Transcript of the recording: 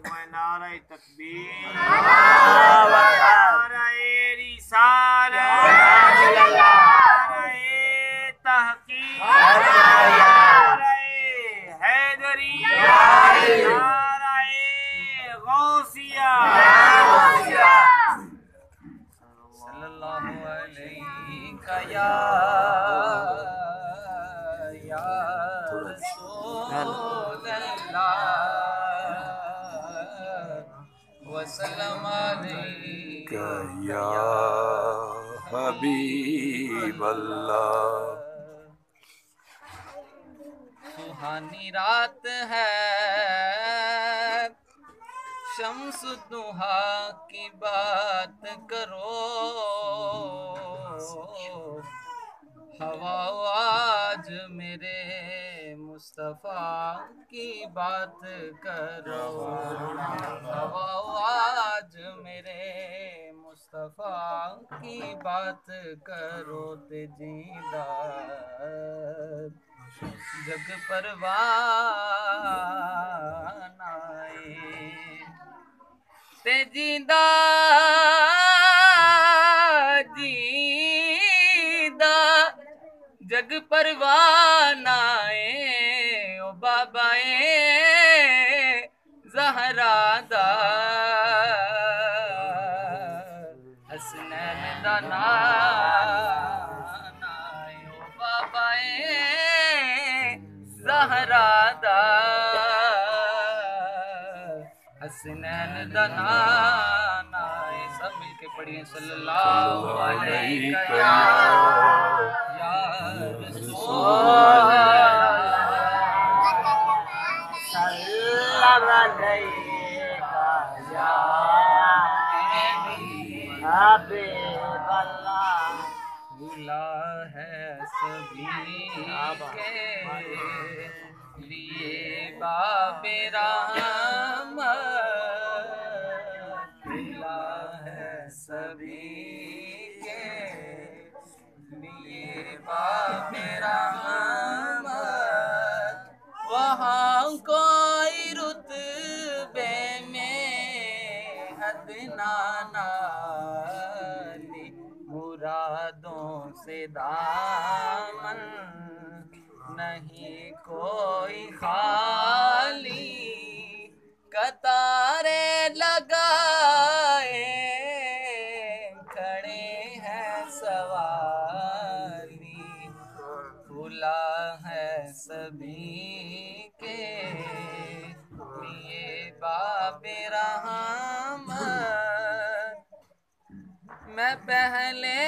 नारे तकबीर, नारे रिसालत, नारे तहकीक, नारे हैदरी, नारे गौसिया, सल्लल्लाहु अलैहि या वसल्लम अलैका या हबीब अल्लाह। सुहानी रात है शम्स दुहा की बात करो, हवा आज मेरे मुस्तफ़ा की बात करो, हवा आज मेरे मुस्तफ़ा की बात करो। ते जिंदा जग परवान आए, ते जिंदा जीदा जग परवान आए, ओ बाबाए ज़हरा दा हसनैन दा नाम आए, ओ बाबाए ज़हरा दा हसनैन दा नाम आए। सब मिलके पढ़िए सल्लल्लाहु अलैहि या रसूल सल्लल्लाहु अलैका या हबीब अल्लाह। भूला है सभी के लिए बाबे रहमत, भूला है सभी के लिए बाबे रहमत। वहाँ कोई रुतबे में हद नाली, मुरादों से दामन नहीं कोई खाली, कतारे लगाए खड़े हैं सवाली, खुला है सभी के लिए बाबे रहमत। मैं पहले